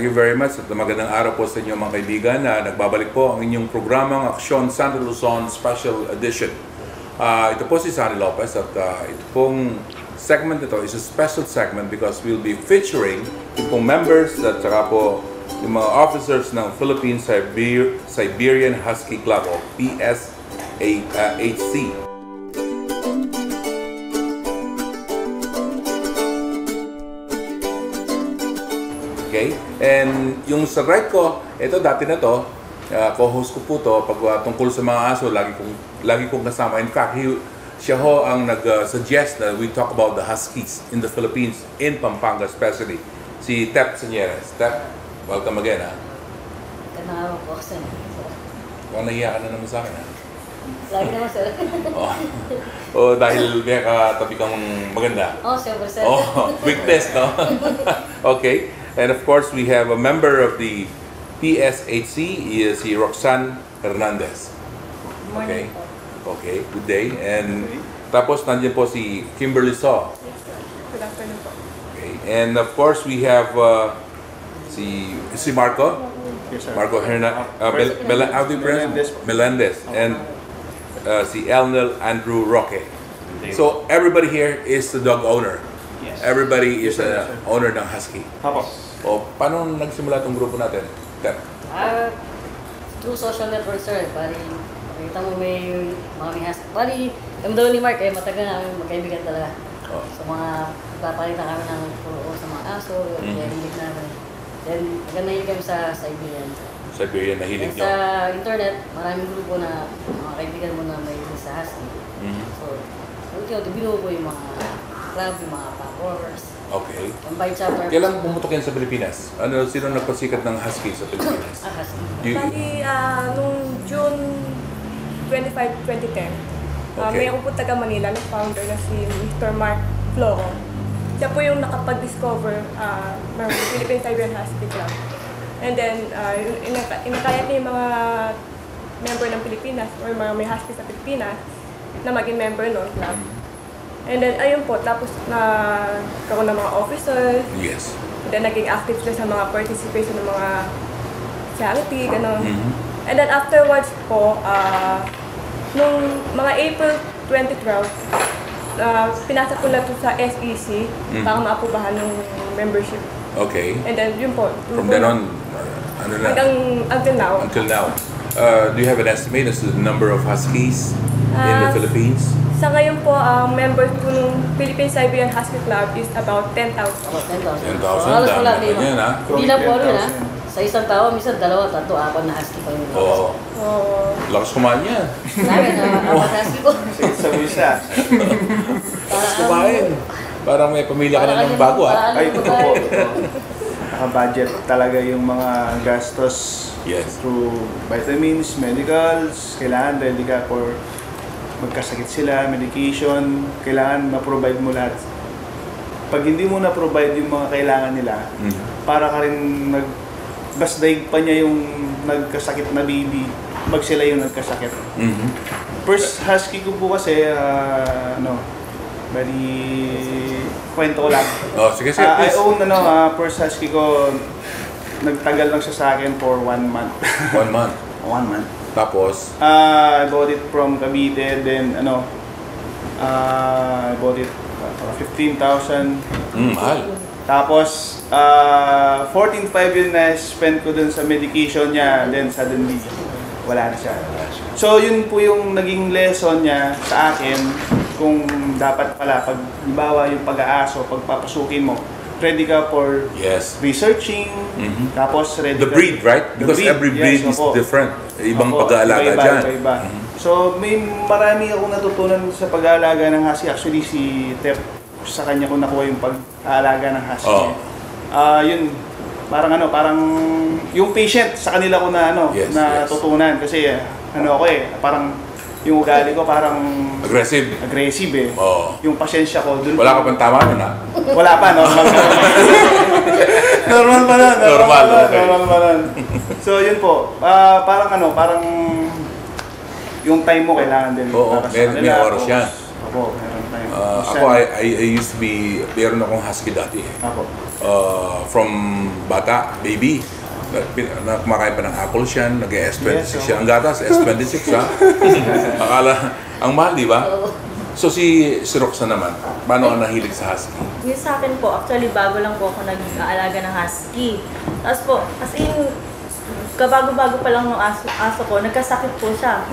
Thank you very much at magandang araw po sa inyo mga kaibigan. Nagbabalik po ang inyong programang Aksyon Santa Luzon Special Edition. Ito po si Sunny Lopez at ito pong segment ito is a special segment because we'll be featuring yung pong members at saka po yung mga officers ng Philippine Siberian Husky Club o PSHC. Okay? And yung sa right ko, ito dati na to, co-host ko po to pag tungkol sa mga aso, lagi kong kasama. In fact, siya ho ang nag-suggest na we talk about the Huskies in the Philippines, in Pampanga especially. Si Tep Señeres. Tep, welcome again, ha? Magandang araw po, sir. Mukhang nahiya ka na naman sa akin, ha? Lagi naman, sir. Dahil may katabi kang maganda. Siyempre, sir. Weakness, no? Okay. And of course, we have a member of the PSHC, si Roxanne Hernandez. Okay. Okay, good day. And tapos nandiyan po si Kimberly Saw. Good afternoon po. Okay. And of course, we have si Marco. Yes, sir. Marco Melendez. And si Elnel Andrew Roque. So everybody here is the dog owner. Yes. Everybody is a owner ng Husky. Apo. O, paano nagsimula itong grupo natin? Tep. Through social network, sir. Bali, makikita mo may mga Husky. Bali, yung daw ni Mark, matagal na kami magkaibigan talaga. So mga papalitan kami ng puro sa mga aso, kaya hilig namin. Then, nahilig kami sa Siberian. Siberian, nahilig nyo? Sa internet, maraming grupo na mga kaibigan mo na may sa Husky. So, binuo ko yung mga club, yung mga followers. Okay. Combined chapter. Kailan pumutok yan sa Pilipinas? Sino nagpasikat ng Husky sa Pilipinas? Husky. Bali, nung June 25, 2010, may ako po taga Manila, na founder na si Mr. Mark Floro. Siya po yung nakapag-discover ng Philippine Siberian Husky Club. And then, inakayat niya yung mga member ng Pilipinas or mga may husky sa Pilipinas na maging member ng club. And then, ayun po, tapos nagkaroon ng mga officers. Yes. Then, naging active sila sa mga participation ng mga charity, gano'n. And then, afterwards po, nung mga April 2012, pinasa po na ito sa SEC para maaprobahan ng membership. Okay. And then, yun po. From then on, ano na? Until now. Until now. Do you have an estimate as to the number of Huskies in the Philippines? Sa ngayon po, ang members po ng Philippine Siberian Husky Club is about 10,000. 10,000. 10,000? Halos wala din. Yan, ha? Hindi lang po rin, ha? Sa isang tao, minsan 2, 3, 4 na husky pa yung Oo. Lakas kumain yan. Sabi na, apat husky po. Isa. Lakas kumain. Parang may pamilya ka na ng bago, ha? Ay, ito po. Naka-budget talaga yung mga gastos. Yes. Through vitamins, medicals, kailangan ready ka for magkasakit sila, medication, kailangan ma-provide mo lahat. Pag hindi mo na-provide yung mga kailangan nila, para ka rin basdaig pa niya yung nagkasakit na baby, sila yung nagkasakit. First husky ko po kasi, kwento ko lang. Sige, I please. own, first husky ko, nagtagal lang siya sa akin for 1 month. 1 month. 1 month. Tapos? I bought it from Cavite, then I bought it for 15,000. Mahal. Tapos, 14,500 yun na spend ko dun sa medication niya, then suddenly, wala na siya. So, yun po yung naging lesson niya sa akin, kung dapat pala, pag halimbawa yung pag-aaso, pagpapasukin mo, ready ka for researching, tapos ready The breed, right? Because every breed is different. Ibang pag-aalaga dyan. Iba. So, may marami akong natutunan sa pag-aalaga ng husky. Actually, si Tep, sa kanya ko nakuha yung pag-aalaga ng husky. Yun, parang yung patient sa kanila ko na natutunan. Kasi parang yung ugali ko parang aggressive eh. Yung pasensya ko dun. Wala ka pang tama nun, ha? Wala pa, normal pa nun. Normal pa nun. So yun po, parang yung time mo kailangan din. Oo, may oras yan. Opo, meron time. Ako, I used to be, meron akong husky dati. Apo. From bata, baby. Kumakain pa ng apples yan, nag-S26 Yes, siya. Ang gatas, S26 ha. Akala, ang mahal, di ba? So si Roxanne naman, paano ka nahilig sa husky? Yung sa akin po, actually bago lang po ako nag-aalaga ng husky. Tapos po, as in, kabago-bago pa lang ng aso ko, nagkasakit po siya.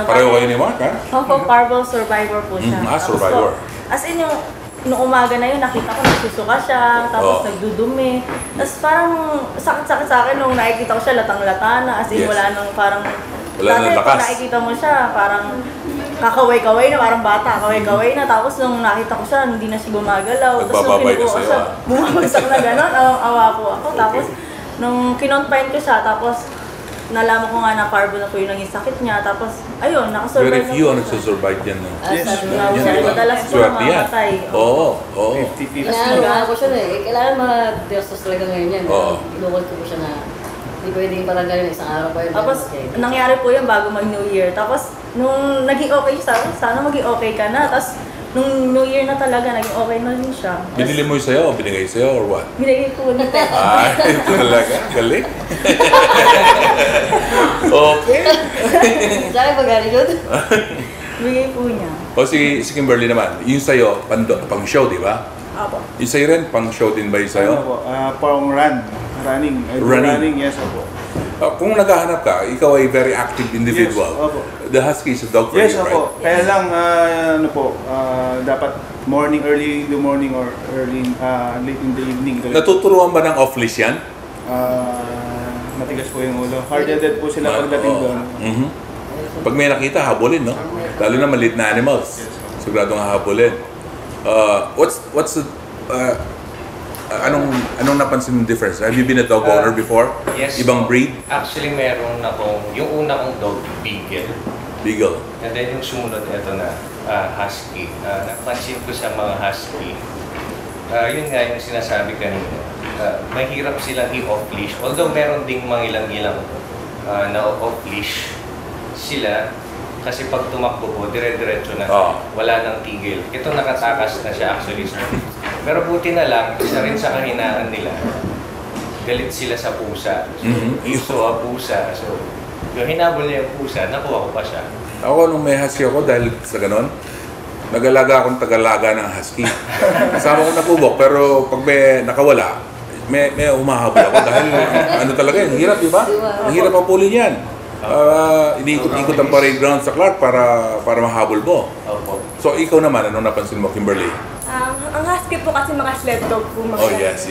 Pareho kayo ni Mark, ha? Opo, parvo survivor po siya. Survivor. Tapos po, as in yung, noong umaga na yun, nakita ko nagsusuka siya, tapos nagdudumi. Tapos parang sakit-sakit sa akin nung nakikita ko siya, latang-lata na. As in, wala nang parang... Wala nang lakas. Kung nakikita mo siya, parang kakaway-kaway na, parang bata, kaway-kaway na. Tapos nung nakita ko siya, hindi na siya gumagalaw. Tapos nung Nagbababay kinukuha ka ko sa'yo, siya, bumabagsak na gano'n, awa po ako. Tapos nung kinonfine ko siya, tapos nalaman ko nga na parvo na po yung naging sakit niya. Tapos, ayun, nakasurvive Very na few po ang siya. nagsusurvive yan. No? Yes, Sabi yan, nga po di siya, ba? madalas po Swerte yan. namamatay. Oo, oo. 50-50. Inaano ko siya na eh. Kailangan ma-versus talaga ngayon yan. Oo. Inukol ko siya na hindi pwedeng parang gano'n isang araw pa yun. Tapos, nangyari po yun bago mag-New Year. Tapos, nung naging okay siya, sana maging okay ka na. Tapos, nung New Year na talaga, naging okay na rin siya. Tapos, Binili mo yung sa'yo o binigay sa'yo or what? binigay po niya. Ay, talaga? Galing? Okay. Sa akin pag-gari yun. Binigay po niya. O si Kimberly naman, yung sa'yo, pang show, di ba? Apo. Yung sa'yo rin, pang show din ba yung Ano sa'yo? po? Pang running. I do Running. yes po. Kung naghahanap ka, ikaw ay very active individual. Yes, opo. The husky is a dog for Yes, you, right? ako. Kaya lang, ano po, dapat early in the morning or late in the evening. Natuturuan ba ng off-leash yan? Matigas po yung ulo. Hard-headed po sila pagdating Oo. doon. Mhm. Pag may nakita, habulin, no? Lalo na maliit na animals. Siguradong hahabulin. What's the... anong napansin mong difference? Have you been a dog owner before? Yes. Ibang breed? Actually, meron akong, yung una kong dog, Beagle. Beagle. And then yung sumunod, ito na, Husky. Napansin ko sa mga Husky, yun nga yung sinasabi kanina, mahirap silang i-off-leash. Although meron ding mga ilang-ilang na off-leash sila, kasi pag tumakbo po, dire-diretso na. Wala nang tigil. Ito nakatakas na siya actually. Pero buti na lang, isa rin sa kahinaan nila, galit sila sa pusa. So, pusa. So, yung hinabol niya yung pusa, nakuha ko pa siya. Ako, nung may husky ako, dahil sa ganon, nag-alaga akong tagalaga ng husky. Kasama ko nakubok, pero pag may nakawala, may humahabol ako dahil ano talaga yun, hirap, di ba? Ang hirap ang pulin yan. Iniikot-ikot ang parade ground sa Clark para mahabol mo. Opo. So, ikaw naman, anong napansin mo, Kimberly? Ang husky po kasi mga sled dog po. Oh, yes.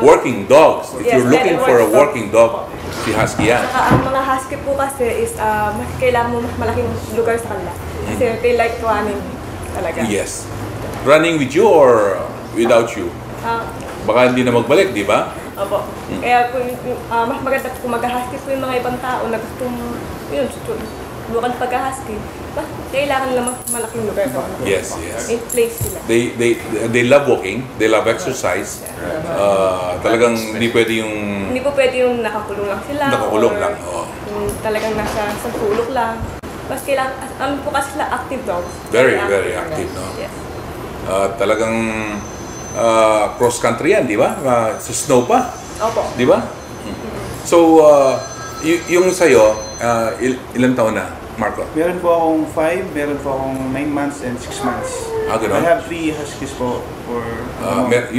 Working dogs. If yes, you're looking very for a working working dog, si husky yan. Saka ang mga husky po kasi is mas kailangan mo mas malaking lugar sa kanila. Kasi they like running talaga. Yes. Running with you or without you? Baka hindi na magbalik, di ba? Opo. Kaya po, mas maganda kung mag-husky po yung mga ibang tao na gustong, yun, bukan pagka-husky. Kailangan lang malaking lugar sa kanila. Yes. In place sila. They love walking, they love exercise. Talagang hindi pwede yung Hindi po pwede yung nakakulong lang sila. nakakulong or lang. Oo. Yung talagang nasa sa sulok lang. Mas kailangan, ano po kasi sila active dogs. Very active, no? Yes. Talagang cross country yan, di ba? Sa snow pa, Opo. di ba? So, yung sa'yo, ilang taon na, Marco? Meron po akong 5, meron po akong 9 months and 6 months. Ganun? I have 3 huskies po for...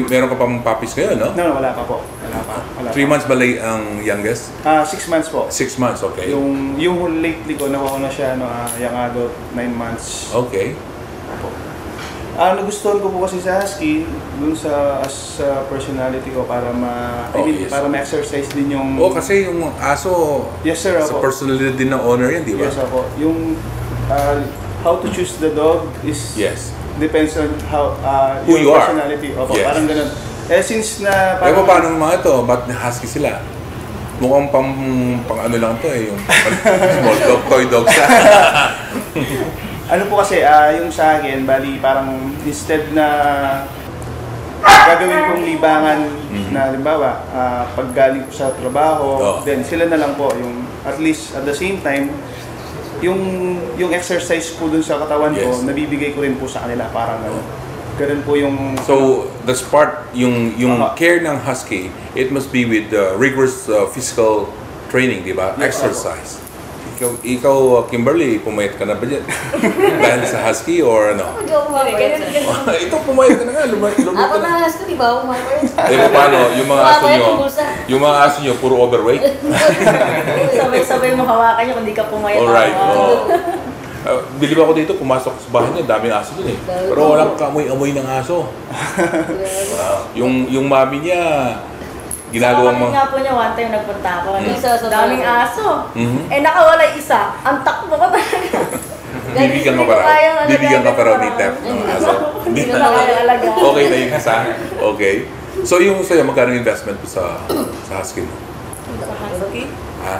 Meron ka pang puppies ngayon, no? No, wala pa po. Wala pa. 3 months ba ang youngest? 6 months po. 6 months, okay. Yung lately ko, nakuha ko na siya, young adult, 9 months. Okay. Nagustuhan ko po kasi sa husky, dun sa personality ko para para ma-exercise din yung... Kasi yung aso, Yes sir, sa ako. personality din ng owner yan, di ba? Yes ako. Yung how to choose the dog is Yes. depends on how Who your you are. personality. Opo, Yes. parang ganun. Since na Paano ng mga ito? Ba't husky sila? Mukhang pang ano lang to yung small dog, toy dog sa. Ano po kasi, yung sa akin, bali parang instead na gagawin kong libangan na halimbawa, pag galing ko sa trabaho, then sila na lang po yung at least at the same time, yung exercise po dun sa katawan ko, Yes. nabibigay ko rin po sa kanila. Parang ganun po yung... So, that's part, yung Tama. care ng husky, it must be with rigorous physical training, di ba? Yes, Exercise. Ikaw, Kimberly, pumayat ka na ba dyan? Dahil sa husky or ano? Hindi ako kumapayat, sir. Ito, pumayat ka na nga. Lumit Ako ka na. na last ko, di ba? Ako kumapayat. Paano? Yung mga aso Kumapayat nyo, yung bulsa. yung mga aso nyo, puro overweight? Sabay-sabay mo hawakan niya kung di ka pumayat. Alright. Oo. Bilib ako dito, pumasok sa bahay niya, daming aso dun eh. Pero walang kamoy-amoy ng aso. Yung mami niya, ginagawang Sa mga... nga po niya, one time nagpunta ako. Sa Daming aso. Mhm. Nakawala isa. Ang takbo ko talaga. Bibigyan ka pa raw. Bibigyan ka pa raw ni Tef ng aso. Hindi ko na kaya alaga. Okay na yung isa. Okay. So yung sa'yo, magkano investment mo sa husky mo? Sa husky. Ha?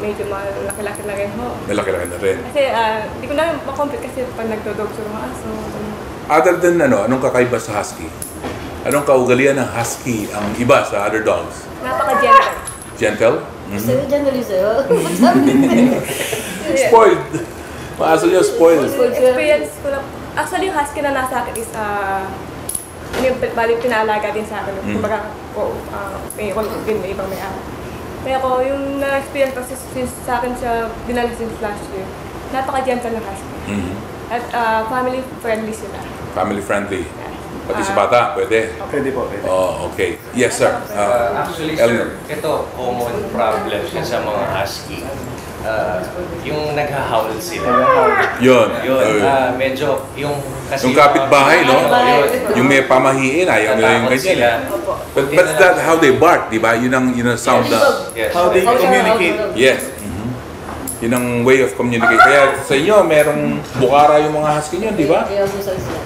Medyo malaki-laki na rin ho. Malaki-laki na rin. Kasi hindi ko na makompute kasi pag nagdodog sa mga aso. Other than anong kakaiba sa husky? Anong kaugalian ng husky ang iba sa other dogs? Napaka-gentle. Gentle? Sir, dyan ulit sa'yo. Spoiled. Mga aso niya, spoiled. Experience ko lang. Actually, yung husky na nasa akin is balik pinaalaga din sa akin. Kumbaga, may ibang may araw. Kaya ko, yung na-experience ko since sa akin siya dinala since last year, napaka-gentle ng husky. At family-friendly sila. Family friendly. Pati sa bata, pwede. Pwede po, pwede. Oh, okay. Yes, sir. Actually, Elmer. sir, ito common problem yan sa mga husky. Yung naghahowl sila. Yun. Yun, medyo yung kasi Yung kapitbahay, no? Yun. Yung may pamahiin, ayaw nila yung Natakot ganyan. sila. But that's how they bark, di ba? Yun ang sound na... Yes. How they communicate. Yes. Yun ang way of communicate. Kaya sa inyo, merong bukara yung mga husky nyo, di ba? Kaya ako sa isla.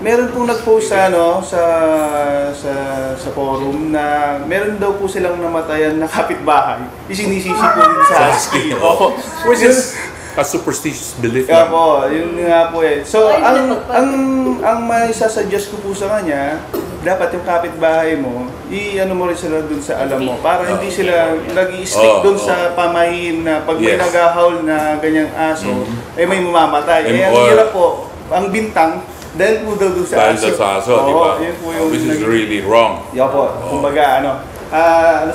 Meron pong nag-post sa forum na meron daw po silang namatayan na kapitbahay. Isinisisi po din sa husky. Oo. Which is a superstitious belief. Kaya po, yun nga po eh. So, Ay, ang may sasuggest ko po sa kanya, dapat yung kapitbahay mo, i-ano mo rin sila dun sa alam mo. Para hindi sila nag-i-stick dun sa pamahiin na pag may Yes. nag-ahawl na ganyang aso, eh may mamamatay. Eh, ang hirap po, ang bintang, dahil po daw dun sa Dahil aso. sa aso, di Oo, ba? yun po yung Which is really wrong. Yan po, kumbaga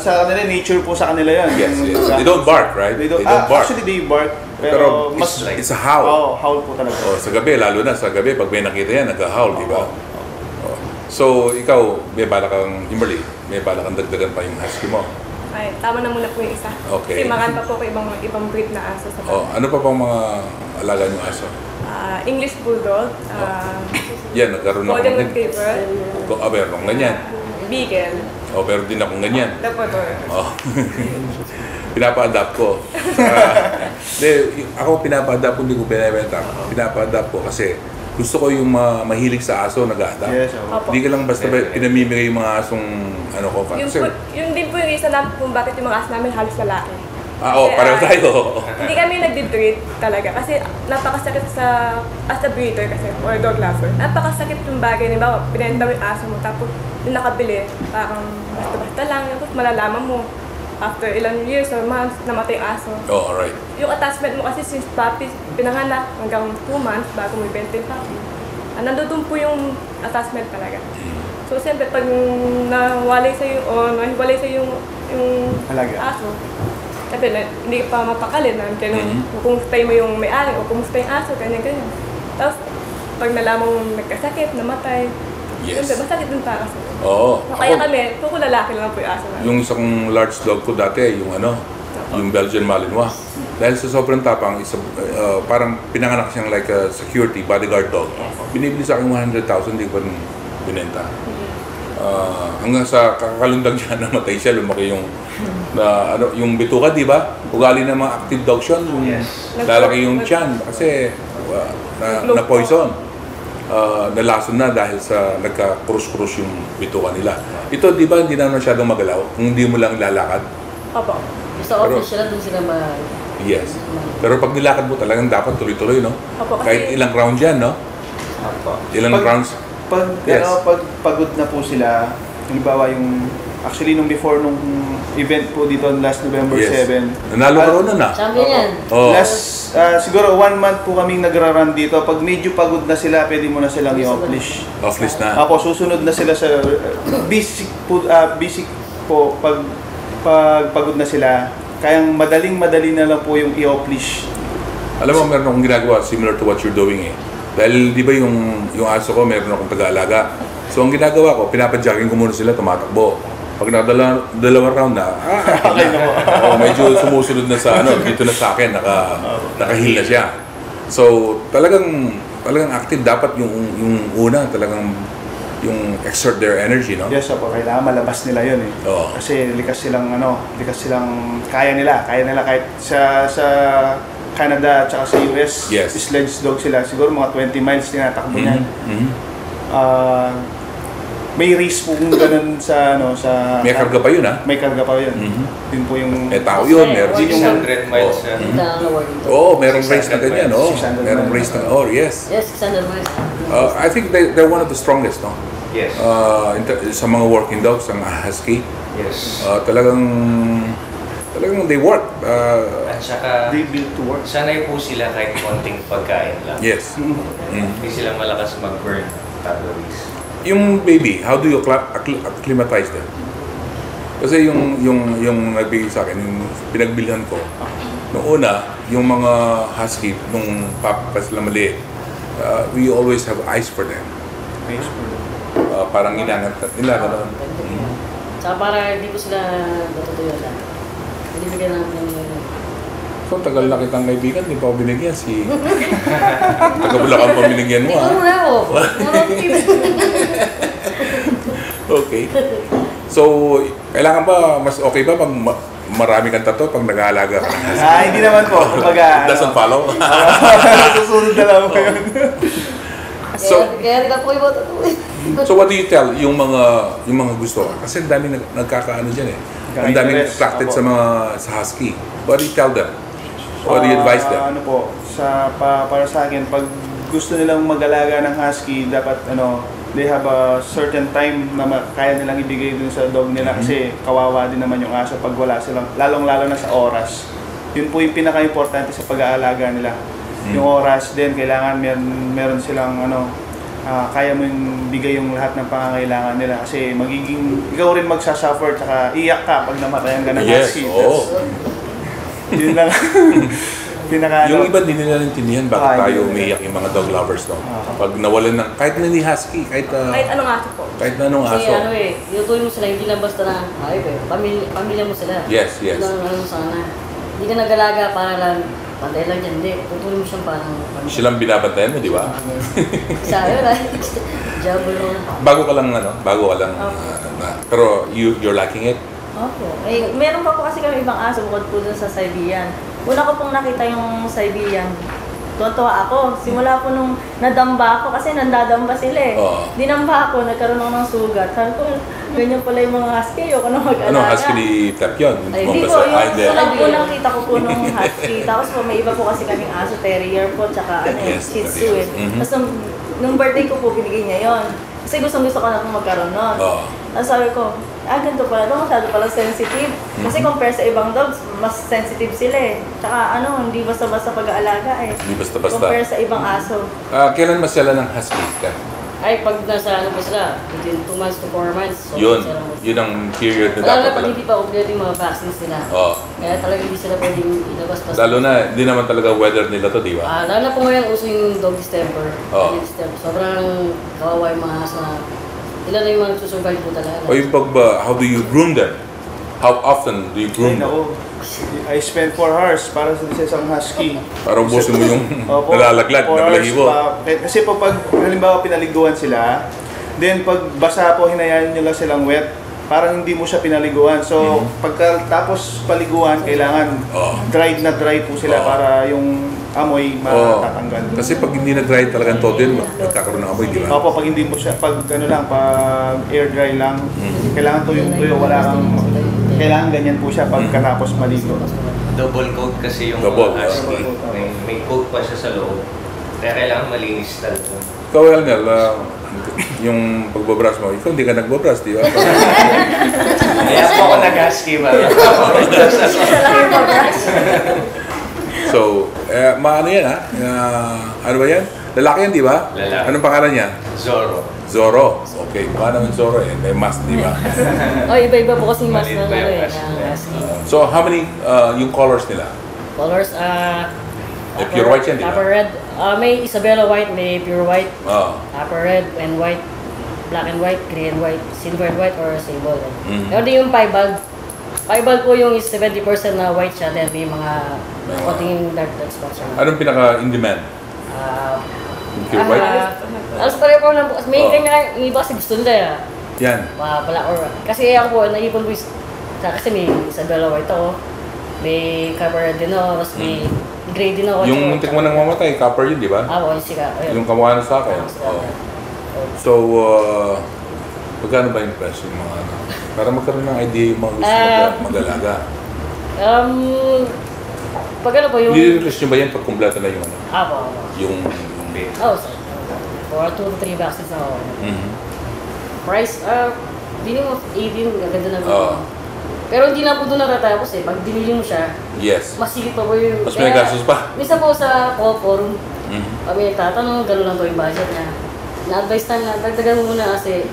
sa kanila, nature po sa kanila yan. Yes, Yung- yes. They don't bark, right? They don't, bark. Actually, they bark. Pero Pero mas... it's a howl. Oo, howl po talaga. Oh, sa gabi, lalo na sa gabi, pag may nakita yan, nag-howl, di ba? Oh. So, ikaw, may bala kang, Kimberly, may bala kang dagdagan pa yung husky mo. Ay, tama na muna po yung isa. Okay. Kasi makan pa po ko ibang breed na aso sa Oh, ano pa pang mga alaga yung aso? English Bulldog, Yan, nagkaroon ako Golden ng Retriever, meron akong ganyan. Beagle, Oh, pero din akong ganyan. Labrador. Oh. Pinapa-adapt ko. Ako pinapa-adapt ko, hindi ko binibenta. Pinapa-adapt ko kasi gusto ko yung mahilig sa aso, nag-adapt. Yes, oo. Opo. Hindi ka lang basta pinamimigay yung mga asong ano ko. Kasi, Yun din po yung isa na kung bakit yung mga aso namin halos lalaki. Kasi, pareho tayo. Hindi kami nagdi-breed talaga kasi napakasakit as a breeder kasi or dog lover. Napakasakit yung bagay, di ba? Pinenta mo yung aso mo tapos yung nakabili, parang basta-basta lang, tapos malalaman mo after ilang years or months namatay yung aso. Oh, alright. Yung attachment mo kasi since puppy, pinanganak hanggang 2 months bago mo ibenta yung puppy. Nandun po yung attachment talaga. So siyempre pag nawalay sa'yo o nahiwalay sa'yo yung Alaga. aso, kasi hindi ka pa mapakali na kumustahin mo yung may-ari o kumusta yung aso, ganyan-ganyan. Tapos pag nalaman mo nagkasakit, namatay, Yes. siyempre masakit din para sa'yo. Oo. So, kaya kami, puro lalaki lang po yung aso namin. Yung isang large dog ko dati, yung Belgian Malinois. Dahil sa sobrang tapang, parang pinanganak siyang like a security bodyguard dog. Binibili sa akin 100,000, hindi ko pa rin binenta. Hanggang sa kakalundag niya, namatay siya, lumaki yung bituka, di ba? Ugali ng mga active dogs yun, yung lalaki yung tiyan kasi na-poison. Nalason na dahil sa nagka-krus-krus yung bituka nila. Ito, di ba, hindi na masyadong magalaw kung hindi mo lang lalakad. Opo. Sa office sila, doon sila Yes. Pero pag nilakad mo talagang dapat tuloy-tuloy, no? Opo, kasi- Kahit ilang round yan, no? Ilang rounds? Pag Yes. pag pagod na po sila, halimbawa yung Actually, nung before nung event po dito last November Yes. 7. Nanalo ka ron nun ah. Champion yan. Oh. Last, siguro 1 month po kaming nagra-run dito. Pag medyo pagod na sila, pwede mo na silang i-offleash. Off-list na. Ako, susunod na sila sa basic po, pag pagod na sila, kayang madali na lang po yung i-offleash. Alam mo, meron akong ginagawa similar to what you're doing eh. Dahil di ba yung aso ko, meron akong taga-alaga. So ang ginagawa ko, pinapajogging ko muna sila, tumatakbo. Pag dalawang round na, medyo sumusunod na sa dito na sa akin, naka-heal na siya. So talagang active dapat yung una, talagang yung exert their energy, no? Yes, po, kailangan malabas nila yun eh. Oo. Kasi likas silang kaya nila kahit sa Canada at sa US, Yes. sledge dog sila, siguro mga 20 miles tinatakbo niyan. May race po kung ganun sa May karga pa yun, ha? may karga pa yun. Yun po yung Tao yun, meron. 600 miles. Hindi na award dito. Merong race na ganyan, 600 Merong race na, yes. Yes, 600 miles. I think they're one of the strongest, no? Yes. Sa mga working dogs, ang husky, Yes. talagang they work. At saka, they built to work. sanay po sila kahit konting pagkain lang. Yes. Hindi sila malakas mag-burn calories. Yung baby, how do you acclimatize them? Kasi yung nagbigay sa akin, yung pinagbilhan ko, noong una, yung mga husky, nung pa sila maliit, we always have ice for them. Nice po. Parang inangat nila, gano'n. Tsaka para hindi ko sila natutuyo lang. Binibigyan namin So, tagal na kitang kaibigan, di pa ako binigyan si... Taga-Bulacan pa binigyan mo, Ikaw ha? muna ako. Okay. So, kailangan ba, mas okay ba pag marami kang tato pag nag-aalaga ka? Hindi naman po. Kumbaga, Doesn't follow? susunod na lang po yun. Kaya rin po iba ito. So what do you tell yung mga gusto? Kasi ang dami nagkakaano diyan eh. Ang dami attracted sa husky. What do you tell them? What do you advise them? Ano po, para sa akin, pag gusto nilang mag-alaga ng husky, dapat they have a certain time na kaya nilang ibigay dun sa dog nila kasi kawawa din naman yung aso pag wala silang, lalong-lalo na sa oras. Yun po yung pinaka-importante sa pag-aalaga nila. Yung oras din, kailangan meron silang kaya mo yung bigay yung lahat ng pangangailangan nila kasi ikaw rin magsasuffer tsaka iyak ka pag namatayan ka ng husky. Yun lang. Yung iba din nila naintindihan bakit tayo umiiyak yung mga dog lovers, no? Pag nawalan ng, kahit na ni husky, kahit anong aso po. kahit na anong Kasi aso. inutuloy mo sila, hindi lang basta na hayop eh. Pamilya mo sila. Yes. Yun ang mo sana. Hindi ka nag-alaga para lang, pantay lang dyan. Hindi, tutuloy mo siyang parang... Silang binabantayan mo, di ba? Sabi na, jabol mo. Bago ka lang, pero you're liking it? Opo. Meron pa po kasi kami ibang aso bukod po dun sa Siberian. Una ko pong nakita yung Siberian. Tuwa ako. Simula po nung nadamba ako kasi nandadamba sila eh. Dinamba ako, nagkaroon ako ng sugat. Sabi ko, ganyan pala yung mga husky. Ayoko na mag-alaga. Husky ni Tap yun? Hindi po, yung sunod po nakita ko po nung husky. Tapos po may iba po kasi kaming aso, terrier po, tsaka Shih Tzu eh. Tapos nung birthday ko po, binigay niya yon. Kasi gusto ko na akong magkaroon nun. Tapos sabi ko, ganito pala ito, masyado pala sensitive. Kasi compare sa ibang dogs, mas sensitive sila eh. Tsaka hindi basta-basta pag-aalaga eh. Hindi basta-basta. Compare sa ibang aso. Kailan masyala ng husky ka? Ay, pag nasa pa sila, within 2 months to 4 months. So Yun ang period na Lalo dapat na pag pala. hindi pa complete yung mga vaccines nila. Kaya talaga hindi sila pwedeng ilabas-basta. Lalo na, hindi naman talaga weather nila to, di ba? Lalo na po ngayon uso yung dog distemper. Sobrang kawawa yung mga aso na ilan na yung mga susurvive po talaga. O yung how do you groom them? How often do you groom them? I spent 4 hours para sa isang husky. Para ubusin mo yung Opo, nalalaglag, 4 hours nabalahibo. Kasi po pag halimbawa pinaliguan sila, then pag basa po hinayaan nyo lang silang wet, parang hindi mo siya pinaliguan. So pagkatapos paliguan, kailangan dried na dry po sila para yung amoy matatanggal. Kasi pag hindi na dry talagang todo yun, magkakaroon ng amoy, di ba? Opo, pag hindi mo siya, pag air dry lang, kailangan tuyong-tuyo, kailangan ganyan po siya pagkatapos maligo. Double coat kasi yung Double, husky. May coat pa siya sa loob. Kaya kailangan malinis talaga. Ikaw, Elnel, yung pagbabrush mo, ikaw hindi ka nagbabrush, di ba? Kaya po ako nag-husky ba? Isa lang yung pag-brush. So, maano yan ha? Ano ba yan? Lalaki yan, di ba? Lalaki. Anong pangalan niya? Zorro. Zorro. Okay, mukha naman Zorro eh. May mask, di ba? Iba-iba po kasi mas Maliit na ba yung ano eh, mask? ng husky. So, how many yung colors nila? Colors, Pure white yan, di ba? Copper red. May Isabella white, may pure white, Oh. copper red and white, black and white, gray and white, silver and white, or sable. Mhm. Meron din yung piebald. Piebald po yung is 70% na white siya, then may mga konting dark spots siya. Anong pinaka-in-demand? Yung pure white? Alas pareho po lang po. May Oh. kanya, yung iba kasi gusto nila. Yan. Pala or kasi ako po, naipon ko kasi may Isabella white ako. May copper red din ako, tapos may gray din ako. Yung muntik mo nang mamatay, copper yun, di ba? Oo, yung sika. Yung kamukha sa akin. Oh. So, magkano ba yung presyo yung mga ano? Para magkaroon ng idea yung mga gusto mag-alaga. Pag ano po yung... I-request nyo ba yan pag kumpleto na yung ano? Apo. Yung Oh, so, for 2 to 3 vaccines na ako. Mhm. Price, bili mo 18, ang ganda na Oo. Pero hindi na po doon natatapos eh. Pag binili mo siya, Yes. mas sigit pa po yung... Mas may gastos pa. Minsan po sa forum, Mhm. kami nagtatanong, gano'n lang po yung budget niya. Na-advise tayo na dagdagan mo muna kasi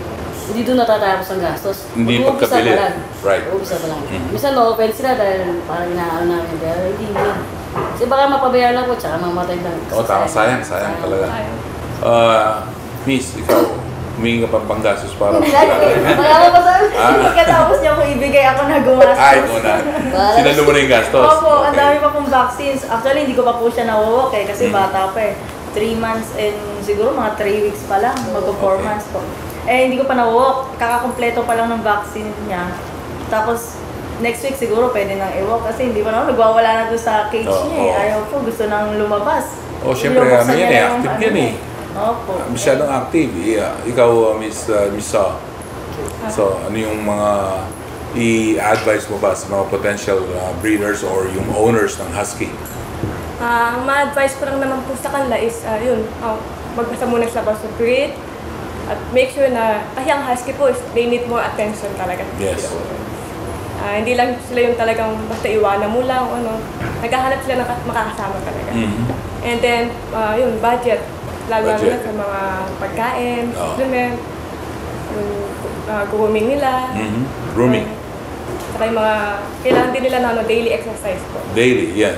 hindi doon natatapos ang gastos. Hindi Mag-uumpisa pagkabili. pa lang. Right. Mag-uumpisa pa lang. Mhm. Minsan na-open sila dahil parang inaano namin. Pero hindi. Kasi baka mapabayaan lang po, tsaka mamatay lang. Oh, tama. Sayang talaga. Miss, ikaw, humingi ka pang panggastos para Wala pa sa pagkatapos niya kung ibigay ako na gumastos. Ay, ito na. Sinalo mo na yung gastos. Opo, ang Okay. dami pa pong vaccines. Actually, hindi ko pa po siya nawawak eh, kasi Mm. bata pa eh. 3 months and siguro mga 3 weeks pa lang, mag-4 Okay. months po. Eh, hindi ko pa nawawak. Kakakompleto pa lang ng vaccine niya. Tapos, next week siguro pwede nang i-walk kasi hindi pa naman nagwawala na doon sa cage Oo, niya eh. oo. Ayaw po, gusto nang lumabas. Oh, syempre, Binubuksan yan niya eh, yung active ano yan eh. Opo. Masyadong active. Yeah. Ikaw, Miss Sa. So, ano yung mga i-advise mo ba sa mga potential breeders or yung owners ng husky? Ang ma-advise ko lang naman po sa kanila is, magbasa muna sila about sa breed. At make sure na, kasi ang husky po is, they need more attention talaga. Yes. Hindi lang sila yung talagang basta iwanan mo lang, ano. Naghahanap sila ng makakasama talaga. Mhm. And then, yun, budget. Lalo na Budget. sa mga pagkain, Oo. supplement, yung grooming nila. Mhm. Grooming. Saka yung mga, kailangan din nila na daily exercise po. Daily, yan.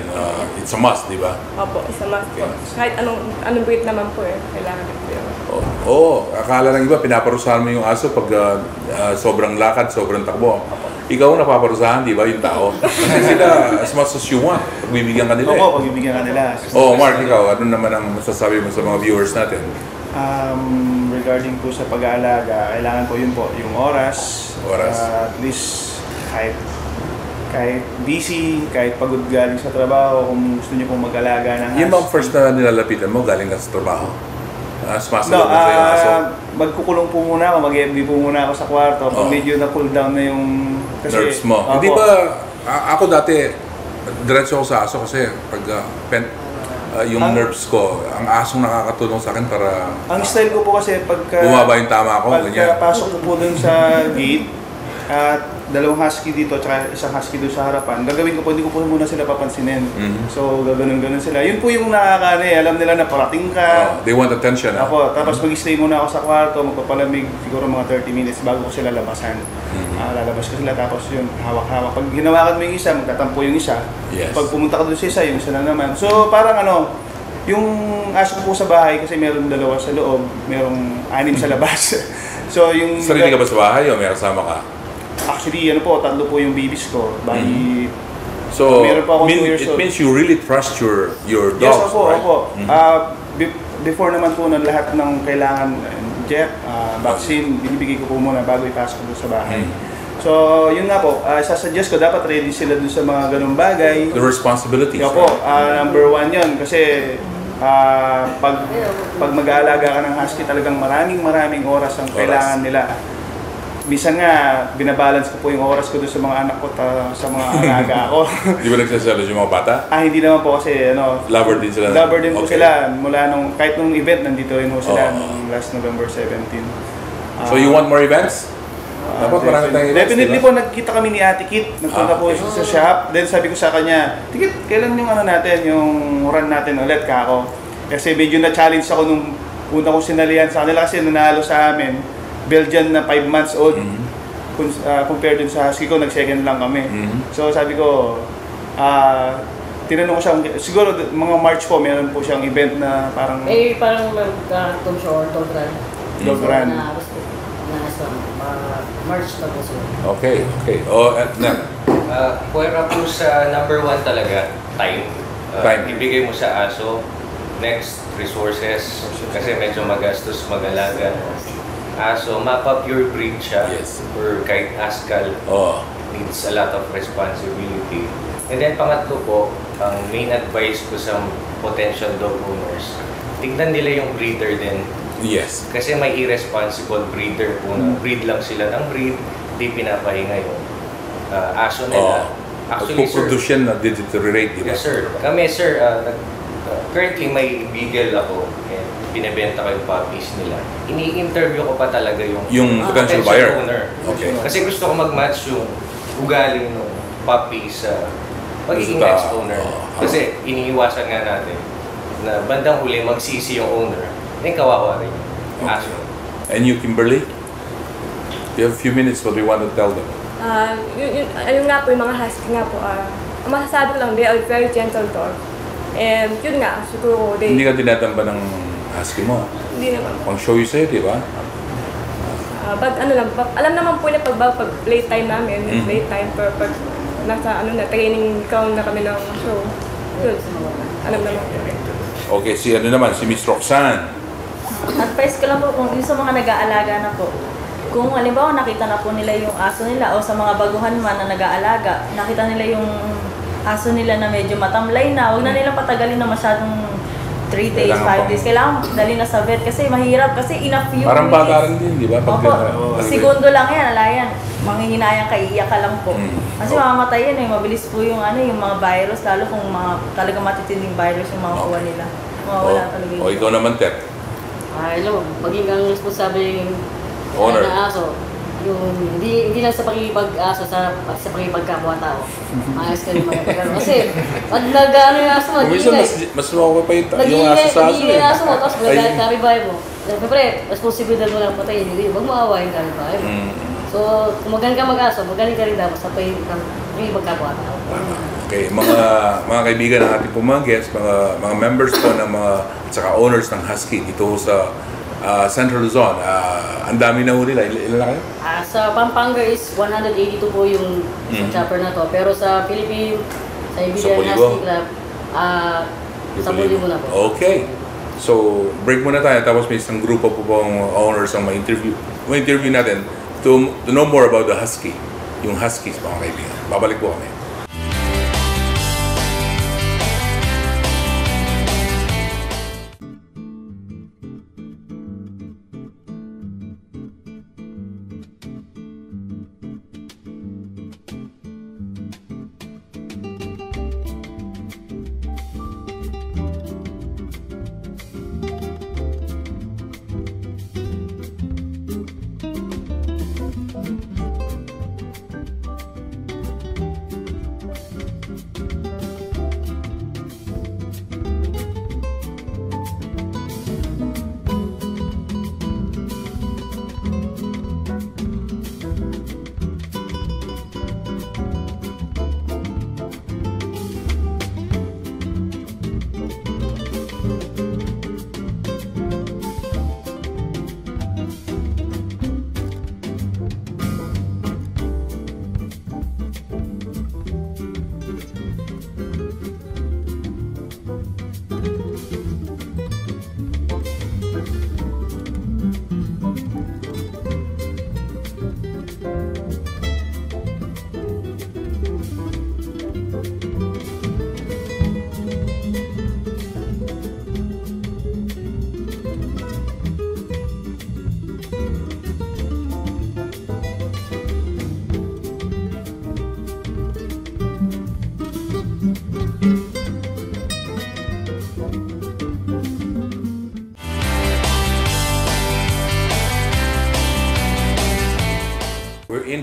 It's a must, di ba? Opo, isa must po. Yes. Kahit anong breed naman po eh, kailangan din po yun. Akala ng iba, pinaparusahan mo yung aso pag sobrang lakad, sobrang takbo. Ikaw napaparusahan, di ba, yung tao? Kasi sila, as much as you want, pagbibigyan ka nila eh. Opo, pagbibigyan ka nila. Mark, ikaw, ano naman ang masasabi mo sa mga viewers natin? Regarding po sa pag-aalaga, kailangan po yun po, yung oras. Oras. At least kahit busy, kahit pagod galing sa trabaho, kung gusto niyo pong mag-alaga ng Yung bang first na nilalapitan mo, galing ka sa trabaho? Sumasagot No, mo sa yung aso? magkukulong po muna ako, mag-FB po muna ako sa kwarto. Pag Oo. medyo na-cool down na yung... Nerves mo. Opo. Hindi ba, ako dati, diretso ako sa aso kasi pag yung nerves ko, ang asong nakakatulong sa akin para Ang style ko po kasi pagka... bumaba yung tama ko, ganyan. Pagkapasok ko po dun sa gate, at dalawang husky dito, tsaka isang husky doon sa harapan, gagawin ko po, hindi ko po muna sila papansinin. Mhm. So, gaganon-ganon sila. Yun po yung nakakano eh, alam nila na parating ka. They want attention. Ako, tapos mag-stay muna ako sa kwarto, magpapalamig siguro mga 30 minutes bago ko sila labasan. Lalabas ko sila, tapos yun, hawak-hawak. Pag hinawakan mo yung isa, magtatampo yung isa. Yes. Pag pumunta ka doon sa isa, yung isa na naman. So, parang yung aso ko po sa bahay, kasi meron dalawa sa loob, merong 6 sa labas. So, yung... Sarili ka ba sa bahay o may kasama ka? Actually, 3 po yung babies ko. Bali, So, meron pa akong 2 years it old. means you really trust your Yes, dogs, opo, right? opo. Before naman po ng lahat ng kailangan, vaccine, binibigay ko po muna bago ipasok ko sa bahay. So, yun nga po, sasuggest ko, dapat ready sila dun sa mga ganung bagay. The responsibilities, Opo, right? number 1 yun, kasi pag mag-aalaga ka ng husky, talagang maraming oras ang kailangan nila. minsan nga, binabalance ko po yung oras ko doon sa mga anak ko, sa mga alaga ko. Di ba nagsasalos yung mga bata? Hindi naman po kasi, Lover din sila? Lover din po Okay. sila. Mula kahit nung event, nandito rin po sila nung last November 17. So you want more events? Dapat marami tayong events, Definitely diba? po, nagkita kami ni Ate Kit. Nagpunta po siya sa shop. Then sabi ko sa kanya, Tikit, kailan yung natin, yung run natin ulit, kako? Kasi medyo na-challenge ako nung una kong sinalihan sa kanila kasi nanalo sa amin. Belgian na 5 months old. Compared dun sa husky ko, nag-second lang kami. So sabi ko, tinanong ko siya, siguro mga March po, meron po siyang event na parang... parang mag-tom show or dog run. Dog run. March na po siya. Okay. Pwera po sa number 1 talaga, time. Time. Ibigay mo sa aso. Next, resources. Kasi medyo magastos mag-alaga. Aso, mapa pure breed siya. Yes. Or kahit askal. Needs a lot of responsibility. And then pangatlo po, ang main advice ko sa potential dog owners, tignan nila yung breeder din. Yes. Kasi may irresponsible breeder po na breed lang sila ng breed, di pinapahinga yung aso nila. Actually, sir, produce yan na deteriorate, di ba? yes sir. Kami sir, currently may beagle ako and binibenta ko yung puppies nila. Ini-interview ko pa talaga yung potential buyer. owner. Okay. Kasi gusto ko mag-match yung ugali ng puppy sa magiging Basta, next owner. Kasi iniiwasan nga natin na bandang huli magsisi yung owner, kawawa rin yung aso. And you, Kimberly? You have a few minutes what we want to tell them. Ayun nga po, yung mga husky nga po, ang masasabi ko lang, they are very gentle dog. And yun nga, siguro Hindi ka tinatamba ng husky mo. Hindi naman. Pang show you sa'yo, di ba? Alam naman po niya pag playtime namin, playtime, pag nasa training ground na kami ng show. Yun, alam naman po. Okay, si Miss Roxanne. Advice ko lang po kung yung sa mga nag-aalaga na po. Kung halimbawa nakita na po nila yung aso nila o sa mga baguhan man na nag-aalaga, nakita nila yung aso nila na medyo matamlay na, huwag na nila patagalin na masyadong 3 days, 5 days. Kailangan dali na sa vet kasi mahirap kasi in a few Parang minutes. bata rin din, di ba? Opo, segundo lang yan, alayan. Manghihinayang ka, iiyak ka lang po. Kasi mamamatay yan mabilis po yung yung mga virus, lalo kung mga talaga matitinding virus yung mga kuha nila. Mawawala talaga yun. O ikaw naman, Ted. Alam mo, maging ang responsable yung Owner. na aso. Yung hindi lang sa pakikipag-aso, sa pakikipagkapwa-tao. Ayos ka rin mga kasi pag nag-ano yung aso mo, Minsan mas mawawala pa yung aso sa aso. Nagiging aso mo, tapos nagagalit kapitbahay mo. Siyempre, responsibilidad mo lang patayin, hindi, huwag mo aawain kapitbahay mo. So, kung magaling ka mag-aso, magaling ka rin dapat sa pakikipagkapwa-tao. Okay, mga kaibigan ng ating pong mga guests, mga members po ng mga at saka owners ng Husky dito sa Central Luzon. Ang dami na ho nila. Ilan na kayo? Sa Pampanga is 182 po yung chopper na to. Pero sa Philippine, sa Ibiza Husky Club, 10,000 na po. Okay. So, break muna tayo. Tapos may isang grupo po pong owners ang ma-interview natin to know more about the Husky. Yung Huskies, mga kaibigan. Babalik po kami.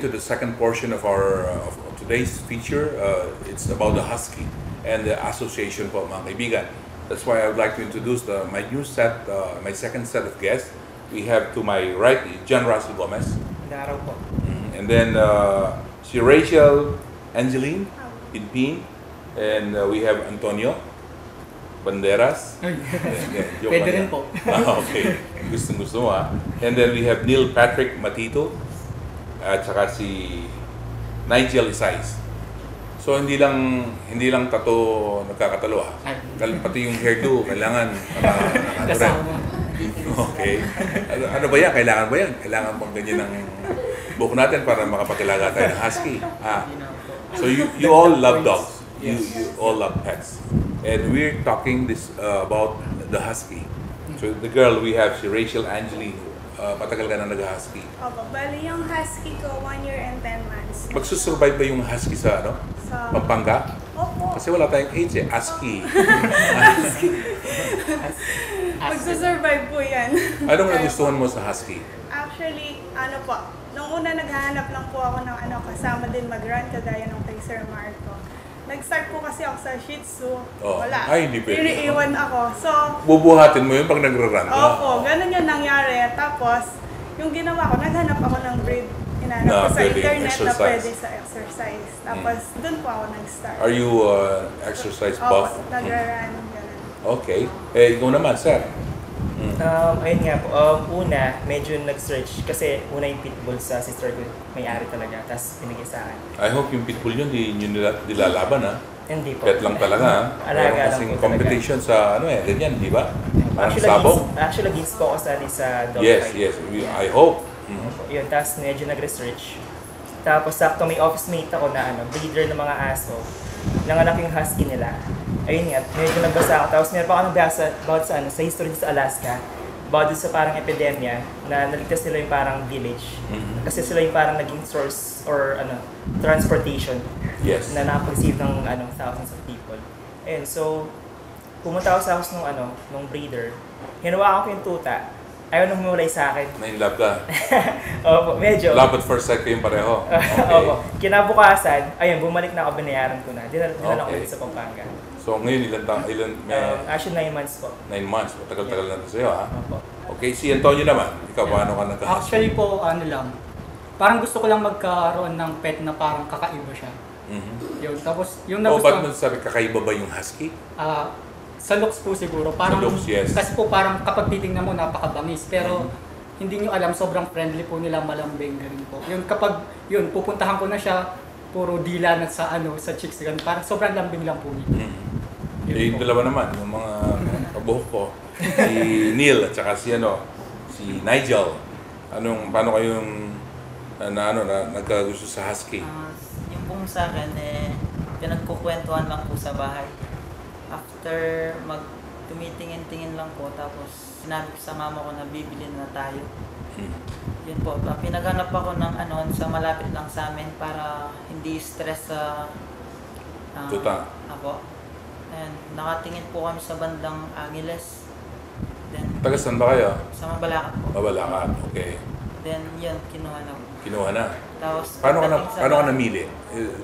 into the second portion of our of today's feature. It's about the Husky and the association po, mga kaibigan. That's why I would like to introduce my new set, my second set of guests. We have to my right, John Russell Gomez. Daraw po. And then si Rachel Angeline Pinpin. And we have Antonio Banderas. Pwede rin po. Okay. Gusto mo And then we have Neil Patrick Matito. At saka si Nigel Isais. So hindi lang tato nagkakatalo Pati yung hairdo kailangan Kasama. Okay. Ano ba yan? Kailangan ba yan? Kailangan bang ganyan ng buhok natin para makapagkalaga tayo ng husky? So you all love dogs. You all love pets. And we're talking this about the husky. So the girl we have si Rachel Angeline. Matagal ka na nag-husky. Opo, bali yung husky ko 1 year and 10 months. Magsusurvive ba yung husky sa Pampanga? Opo. Kasi wala tayong age husky. Magsusurvive po yan. Anong nagustuhan mo sa husky? Actually, nung una naghahanap lang po ako ng kasama din mag-run kagaya ng kay Sir Marco. Nag-start po kasi ako sa Shih Tzu. Wala. Ay, hindi pwede. Iniiwan ako. So, bubuhatin mo yun pag nagra-run ka? Opo, ganun yung nangyari. Tapos, yung ginawa ko, naghanap ako ng breed. Hinanap ko sa internet na pwede sa exercise. Tapos, dun po ako nag-start. Are you exercise buff? Opo, nagra-run. Ganun. Okay. Ikaw naman, sir. Ayun nga po, una, medyo nag-search kasi una yung pitbull sa sister ko, may-ari talaga, tapos binigay sa akin. I hope yung pitbull yun, di nyo nilalaban Hindi po. Pet lang talaga Alaga Meron lang kasing po competition sa ganyan, di ba? Parang Actually, sabong. Actually, gigs po ako sa dog Yes, fight. yes. I hope. Yun, tapos medyo nag-research. Tapos sakto may office mate ako na breeder ng mga aso. Nanganak yung husky nila. Ayun nga, medyo nagbasa ako. Tapos meron pa ako nabasa about sa history sa Alaska. About sa parang epidemya na naligtas nila yung parang village. Kasi sila yung parang naging source or transportation. Yes. Na nakapag-receive ng thousands of people. And so, pumunta ako sa house nung breeder. Hinawakan ko yung tuta. Ayaw nang humulay sa akin. Na-in-love ka? Opo, medyo. Love at first sight kayong pareho? Okay. Opo. Kinabukasan, ayun, bumalik na ako, binayaran ko na. Dinala ko Okay. ulit sa Pampanga. So ngayon, Actually, 9 months po. 9 months. Matagal-tagal na ito sa'yo, Opo. Okay, si Antonio naman. Ikaw, paano ka nagka-husky? Actually po, lang. Parang gusto ko lang magkaroon ng pet na parang kakaiba siya. Yun, tapos yung ba't nagustuhan, mo sabi kakaiba ba yung husky? sa looks po siguro. Parang, Sa looks, yes. Kasi po parang kapag titingnan mo, napakabangis. Pero hindi nyo alam, sobrang friendly po nila, malambing, ganun po. Yun, kapag yun, pupuntahan ko na siya, puro dila na sa chicks, ganun. Parang sobrang lambing lang po niya. Yung dalawa naman, yung mga kabuhok ko. Si Neil at saka si Nigel. Paano kayong nagkagusto sa husky? Yung pong sa akin, pinagkukwentuhan lang po sa bahay. After tumitingin-tingin lang po, tapos sinabi ko sa mama ko na bibili na tayo. Yun po, pinaghanap ako ng sa malapit lang sa amin para hindi stress sa tuta. Ako. And nakatingin po kami sa bandang Angeles. Then, Taga saan ba kayo? sa Mabalacat po. Mabalacat, okay. Then yun, kinuha na po. Kinuha na. Tapos, Paano pagdating sa ka bahay- namili?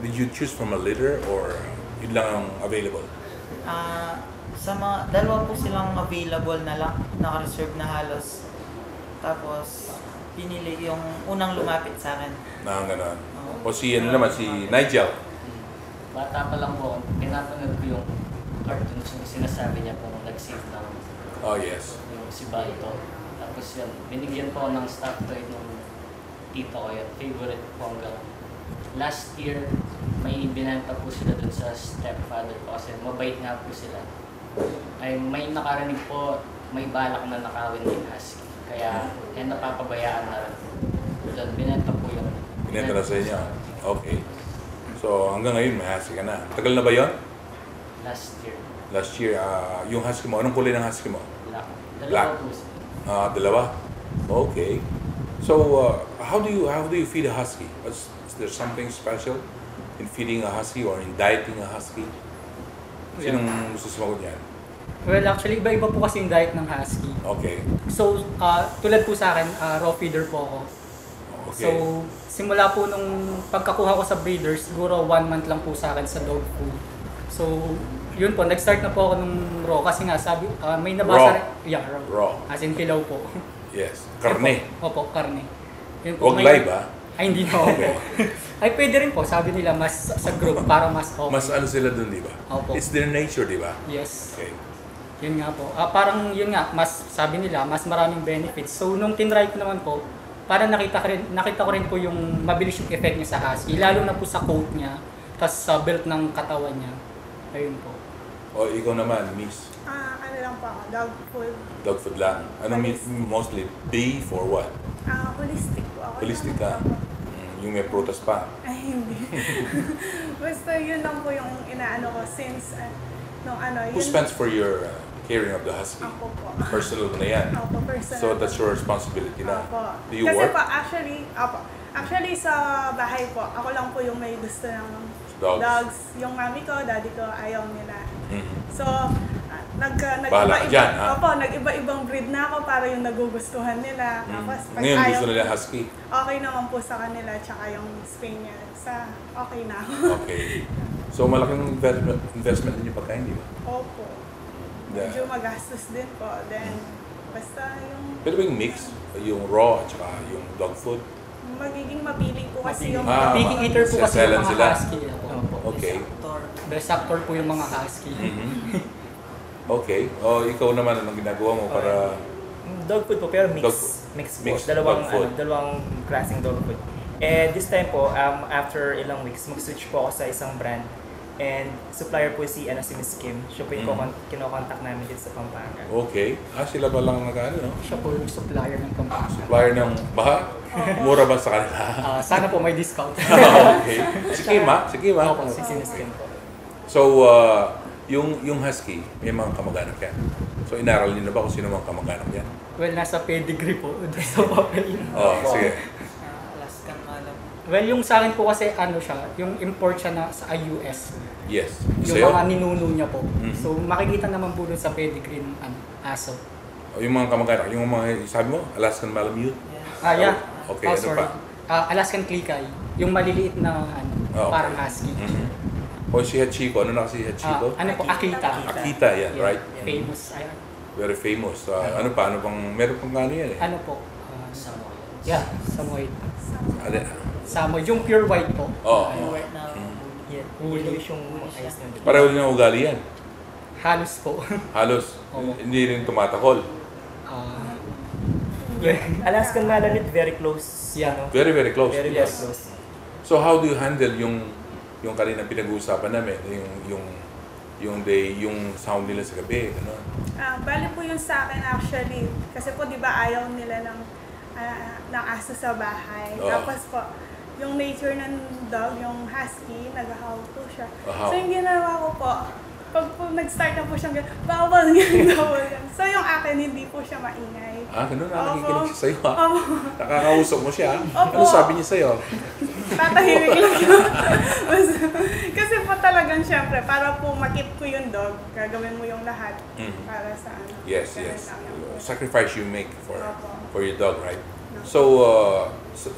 Did you choose from a litter or yun lang ang available? Sa mga dalawa po silang available na lang, naka-reserve na halos. Tapos pinili yung unang lumapit sa akin. Gano'n. O si si Nigel. Bata pa lang po, pinapanood ko yung cartoons yung sinasabi niya po nung nag-save ng Oh yes. yung si Balto. Tapos yun, binigyan po ng staff toy nung tito ko yun. Favorite po hanggang last year, may binenta po sila dun sa stepfather ko kasi mabait nga po sila. Ay may nakarinig po, may balak na nakawin din husky. Kaya napapabayaan na rin. Doon, binenta po yun. Binenta na sa inyo? Okay. So hanggang ngayon may husky ka na. Tagal na ba yon? Last year. Last year, yung husky mo, anong kulay ng husky mo? Black. Black. Dalawa po sila. Dalawa? Okay. So how do you feed a husky? Is there something special in feeding a husky or in dieting a husky? Sinong gusto sumagot niyan? Well, actually, iba-iba po kasi yung diet ng husky. Okay. So, tulad po sa akin, raw feeder po ako. Okay. So, simula po nung pagkakuha ko sa breeder, siguro 1 month lang po sa akin sa dog food. So, yun po, nag-start na po ako nung raw kasi nga sabi, may nabasa Yeah, raw. Raw. As in hilaw po. Yes. Karne. Opo, karne. Yun po, Huwag live Ay, hindi na Okay. Ay, pwede rin po. Sabi nila, mas sa group para mas okay. Mas ano sila dun, di ba? Opo. It's their nature, di ba? Yes. Okay. Yun nga po. Parang yun nga, mas sabi nila, mas maraming benefits. So, nung tinry ko naman po, parang nakita ko rin po yung mabilis yung effect niya sa husky. Lalo na po sa coat niya, tas sa build ng katawan niya. Ayun po. O ikaw naman, Miss. Ano lang po ako, dog food. Dog food lang. Ano mostly? Beef or what? Holistic po ako. Holistic ka? Yung may prutas pa? Ay, hindi. Basta yun lang po yung inaano ko since Who spends for your caring of the husky? Ako po. Personal mo na yan? Ako, personal. So that's your responsibility na? Opo. Do you Kasi work? po, actually sa bahay po, ako lang po yung may gusto ng dogs. Yung mami ko, daddy ko, ayaw nila. So, Bahala ka dyan, ha? Opo, nag-iba-ibang breed na ako para yung nagugustuhan nila. Tapos, pag Ngayon ayaw, gusto nila husky? okay naman po sa kanila, tsaka yung Spaniel. Okay na ako. Okay. So malaking investment din yung pagkain, di ba? Opo. Medyo magastos din po. Then, basta yung Pwede ba yung mix? Yung raw at saka yung dog food? magiging mapili po kasi yung Picking eater po kasi yung mga sila. husky. Opo. Okay. Best actor po yung mga husky. Okay. O ikaw naman, anong ginagawa mo para... Dog food po, pero Dog mix po. mix Dalawang, dog food. dalawang klaseng dog food. And this time po, after ilang weeks, mag-switch po ako sa isang brand. And supplier po si Miss Kim. Siya po yung kinokontak namin dito sa Pampanga. Okay. Sila ba lang nag-ano, no? Siya po yung supplier ng Pampanga. Supplier ng baha? Mura ba sa kanila? Sana po may discount. Okay. Si Kim, ha? Si Kim, ha? Opo, Si Miss Kim po. So, yung husky, may mga kamag-anak yan. So, inaral niyo na ba kung sino mga kamag-anak yan? Well, nasa pedigree po. Doon sa papel. Sige. Alaskan Malam. Well, yung sa akin po kasi siya, yung import siya sa US. Yes. Yung Sa'yo? mga ninuno niya po. So, makikita naman po doon sa pedigree ng aso. Yung mga kamag-anak, yung mga, sabi mo, Alaskan Malamute? Yeah. Okay, ano sorry. pa? Alaskan Klikay. Yung maliliit na Okay. parang husky. O si Hachiko, ano na si Hachiko? Ano po? Akita. Akita yan, Yeah, right? Famous. Ayan. Very famous. Ano pa? Ano pang, meron pang ano yan eh? Ano po? Yeah, Samoyed. Ano? Samoyed. Yung pure white po. Oh. Right now, Yeah, yellowish yung eyes niya. Pareho din ang ugali yan. Halos po. Halos. Oo. Hindi rin tumatakol. Alaskan Malamute, very close. Yeah. Very, very close. Very, very close. So how do you handle yung kanina pinag-uusapan namin, yung sound nila sa gabi, ano? bali po yung sa akin actually. Kasi po, di ba, ayaw nila ng aso sa bahay. Oo. Tapos po, yung nature ng dog, yung husky, nag-howl po siya. Aha. So, yung ginawa ko po, pag po nag-start na po siyang bawal yan, bawal yan. So, yung akin, hindi po siya maingay. Ganun na, Opo. nakikinig siya sa'yo, ha? Opo. Nakakausap mo siya, ha? Opo. Ano sabi niya sa'yo? Tatahimik lang yun. Kasi po talagang syempre, para po makip ko yung dog, gagawin mo yung lahat para sa ano. Yes, yes. Sacrifice you make for your dog, right? No. So,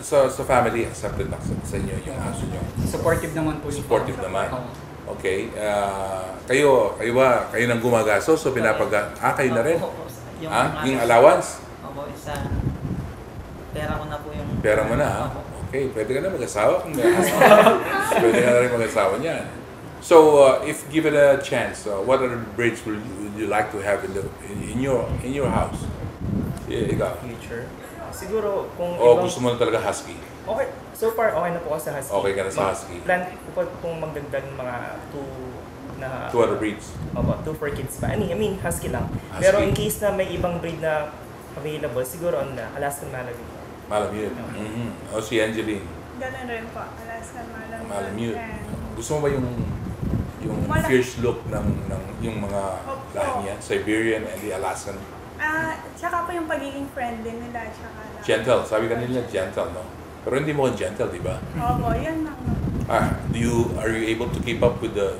sa family, accepted na sa inyo yung aso niyo? Supportive naman po. Supportive naman. Oo. Okay. Kayo nang gumagastos, so kayo na rin? Yung allowance? Opo, isa. Pera ko na po yung... Pera mo na, ha? Okay, pwede ka na mag-asawa kung may aso. Pwede ka na rin mag-asawa niyan. So, if given a chance, what other breeds would you like to have in your house? Ikaw? Future. Siguro kung Gusto mo na talaga husky? Okay, so far okay na po ako sa husky. Okay ka na sa husky. Plan ko po kung magdagdag ng mga 2 other breeds? Opo, 2 for kids pa. I mean, husky lang. Husky. Pero in case na may ibang breed na available, siguro Alaskan Malamute. Malamute. O si Angeline? Ganun rin po, Alaskan Malamute. Malamute. And Gusto mo ba yung fierce look ng yung mga lahi niya? Siberian and the Alaskan? tsaka po yung pagiging friendly nila, tsaka lang. Gentle. Sabi ka nila gentle, no? Pero hindi mo gentle, di ba? Opo, yan lang. Are you able to keep up with the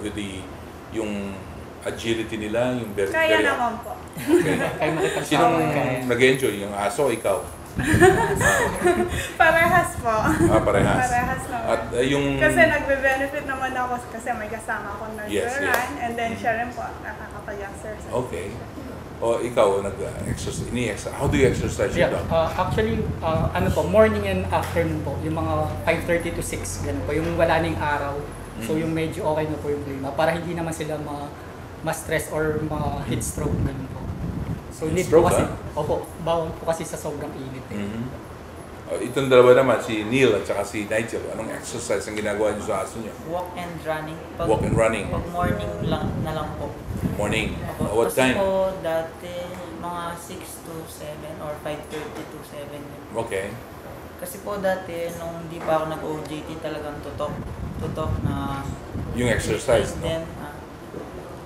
yung agility nila, yung very Kaya naman po. Okay. Sinong nag-enjoy? Yung aso o ikaw? Parehas po. Parehas. Parehas naman. At yung... Kasi nagbe-benefit naman ako kasi may kasama akong Yes, nursery yes. and then siya rin po nakakapag-exercise. Okay. O ikaw, nag-exercise, how do you exercise your dog? Actually, ano po, morning and afternoon po, yung mga 5:30 to 6, ganun po, yung wala ning araw. So yung medyo okay na po yung klima, para hindi naman sila ma-stress or ma-heat stroke, ganun po. So need po kasi, opo, bawal po kasi sa sobrang init. Itong dalawa naman, si Neil at saka si Nigel, anong exercise ang ginagawa niyo sa aso niyo? Walk and running. Walk and running. Pag morning lang na lang po. Morning. Opo. What Kasi time? po dati mga 6 to 7 or 5:30 to 7. Okay. Kasi po dati nung di pa ako nag-OJT talagang tutok na Yung exercise, no? Then,